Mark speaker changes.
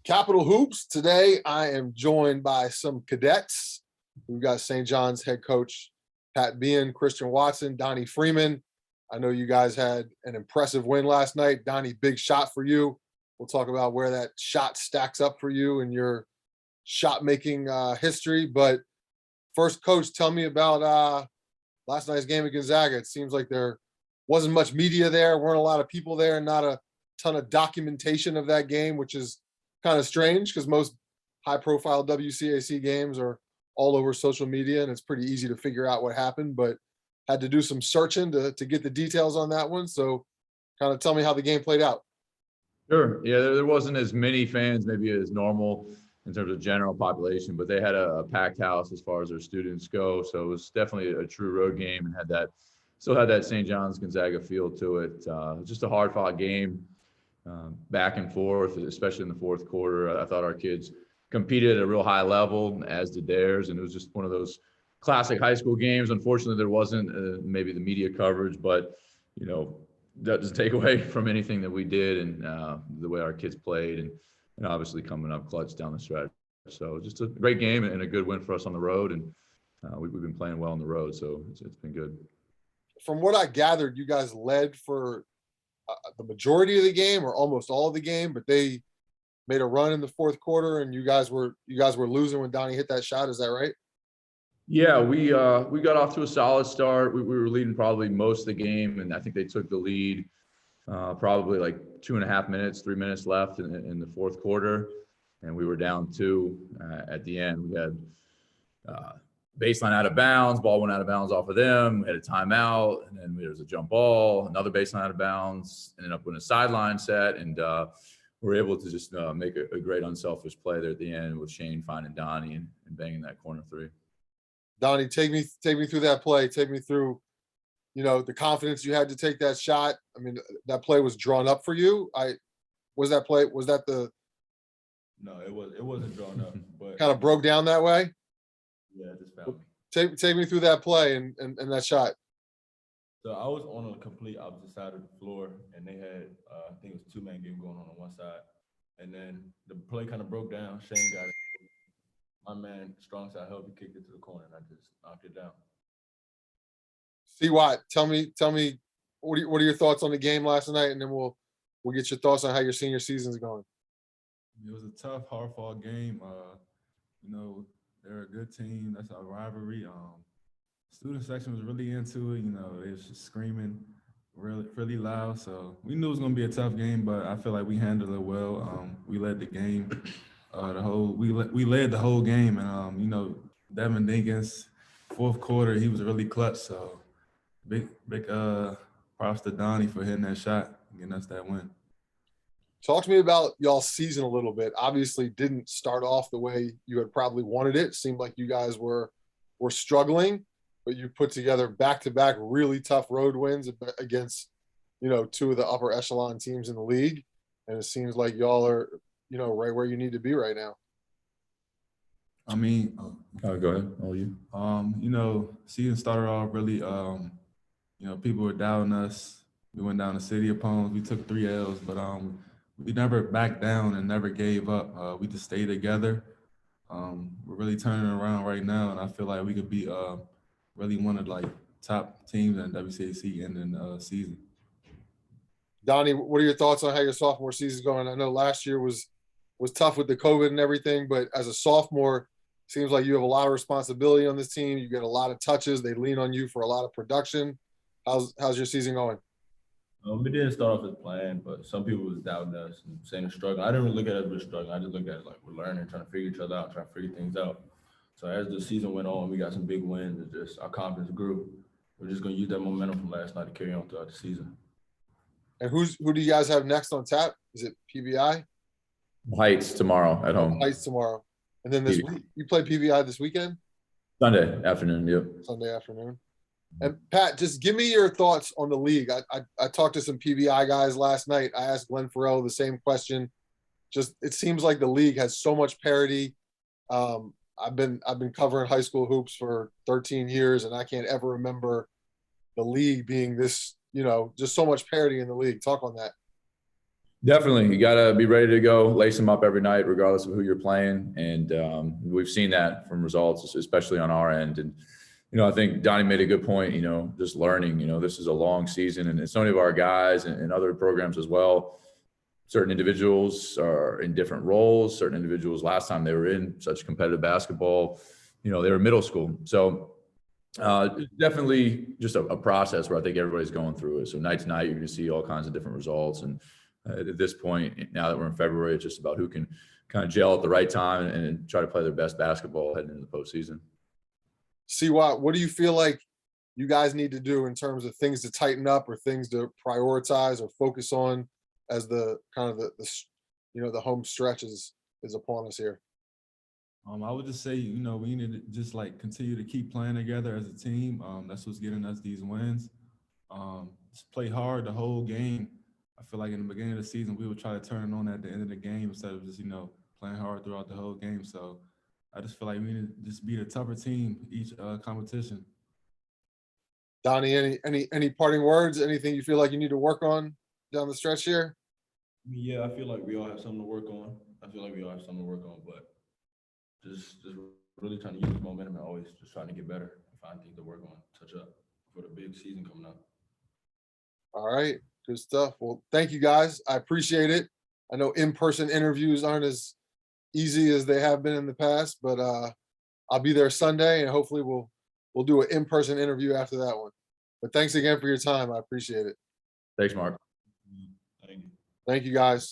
Speaker 1: Capital Hoops. Today, I am joined by some cadets. We've got St. John's head coach Pat Behan, Christian Watson, Donnie Freeman. I know you guys had an impressive win last night. Donnie, big shot for you. We'll talk about where that shot stacks up for you in your shot-making history. But first, Coach, tell me about last night's game at Gonzaga. It seems like there wasn't much media there, weren't a lot of people there, not a ton of documentation of that game, which is kind of strange because most high-profile WCAC games are all over social media, and it's pretty easy to figure out what happened, but had to do some searching to get the details on that one. So kind of tell me how the game played out.
Speaker 2: Sure. Yeah, there wasn't as many fans maybe as normal in terms of general population, but they had a packed house as far as their students go. So it was definitely a true road game and still had that St. John's Gonzaga feel to it. Just a hard-fought game, back and forth, especially in the fourth quarter. I thought our kids competed at a real high level, as did theirs, and it was just one of those classic high school games. Unfortunately, there wasn't maybe the media coverage, but that doesn't take away from anything that we did and the way our kids played, and obviously coming up clutch down the stretch. So just a great game and a good win for us on the road, and we've been playing well on the road, so it's been good.
Speaker 1: From what I gathered, you guys led for the majority of the game or almost all of the game, but they made a run in the fourth quarter, and you guys were losing when Donnie hit that shot. Is that right?
Speaker 2: Yeah, we got off to a solid start. We were leading probably most of the game, and I think they took the lead probably like 2.5 minutes, 3 minutes left in the fourth quarter, and we were down 2 at the end. We had baseline out of bounds, ball went out of bounds off of them. We had a timeout, and then there was a jump ball, another baseline out of bounds, ended up with a sideline set, and we were able to just make a great unselfish play there at the end with Shane finding Donnie and banging that corner three.
Speaker 1: Donnie, take me through that play. Take me through, the confidence you had to take that shot. I mean, that play was drawn up for you. Was that the?
Speaker 3: No, it wasn't drawn up, but
Speaker 1: kind of broke down that way.
Speaker 3: Yeah, it just found me.
Speaker 1: Take me through that play and that shot.
Speaker 3: So I was on a complete opposite side of the floor, and they had I think it was 2-man game going on one side, and then the play kind of broke down. Shane got it. My man, strong side help, he kicked it to the corner, and I just knocked it down.
Speaker 1: C. Watt, tell me, what are your thoughts on the game last night, and then we'll get your thoughts on how your senior season's going.
Speaker 4: It was a tough, hard-fought game. They're a good team. That's our rivalry. Student section was really into it. They was just screaming really, really loud. So we knew it was going to be a tough game, but I feel like we handled it well. We led the game. We led the whole game, and Devin Dinkins, fourth quarter, he was really clutch. So big props to Donnie for hitting that shot and getting us that win.
Speaker 1: Talk to me about y'all's season a little bit. Obviously, didn't start off the way you had probably wanted it. Seemed like you guys were struggling, but you put together back-to-back really tough road wins against, 2 of the upper echelon teams in the league, and it seems like y'all are, right where you need to be right now.
Speaker 4: I mean,
Speaker 2: go ahead. All you.
Speaker 4: Season started off really. People were doubting us. We went down to city opponents. We took 3 L's, but we never backed down and never gave up. We just stayed together. We're really turning around right now, and I feel like we could be really one of top teams in WCAC ending the season.
Speaker 1: Donnie, what are your thoughts on how your sophomore season's going? I know last year was tough with the COVID and everything, but as a sophomore, seems like you have a lot of responsibility on this team. You get a lot of touches. They lean on you for a lot of production. How's your season going?
Speaker 3: We didn't start off as planned, but some people was doubting us and saying struggling. I didn't really look at it as struggling. I just looked at it like we're learning, trying to figure each other out, trying to figure things out. So as the season went on, we got some big wins. And just our confidence grew. We're just going to use that momentum from last night to carry on throughout the season.
Speaker 1: And who do you guys have next on tap? Is it PBI?
Speaker 2: Heights tomorrow at home.
Speaker 1: Heights tomorrow. And then this week, you play PBI this weekend?
Speaker 2: Sunday afternoon, yep.
Speaker 1: Sunday afternoon. And Pat, just give me your thoughts on the league. I talked to some PBI guys last night. I asked Glenn Farrell the same question. Just it seems like the league has so much parity. I've been covering high school hoops for 13 years, and I can't ever remember the league being this, just so much parity in the league. Talk on that.
Speaker 2: Definitely. You got to be ready to go, lace them up every night, regardless of who you're playing. And we've seen that from results, especially on our end. And, I think Donnie made a good point, just learning, this is a long season, and so many of our guys and other programs as well. Certain individuals are in different roles. Certain individuals, last time they were in such competitive basketball, they were middle school. So definitely just a process where I think everybody's going through it. So night to night, you're going to see all kinds of different results. And at this point, now that we're in February, it's just about who can kind of gel at the right time and try to play their best basketball heading into the postseason.
Speaker 1: What do you feel like you guys need to do in terms of things to tighten up or things to prioritize or focus on as the kind of the home stretch is upon us here?
Speaker 4: I would just say, we need to just continue to keep playing together as a team. That's what's getting us these wins. Just play hard the whole game. I feel like in the beginning of the season, we would try to turn it on at the end of the game instead of just, playing hard throughout the whole game. So I just feel like we need to just be the tougher team each competition.
Speaker 1: Donnie, any parting words? Anything you feel like you need to work on down the stretch here?
Speaker 3: Yeah, I feel like we all have something to work on. But just really trying to use momentum and always just trying to get better and find things to work on, touch up for the big season coming up.
Speaker 1: All right, good stuff. Well, thank you guys. I appreciate it. I know in-person interviews aren't as easy as they have been in the past, but I'll be there Sunday, and hopefully we'll do an in-person interview after that one. But thanks again for your time. I appreciate it.
Speaker 2: Thanks, Mark.
Speaker 3: Thank you.
Speaker 1: Thank you, guys.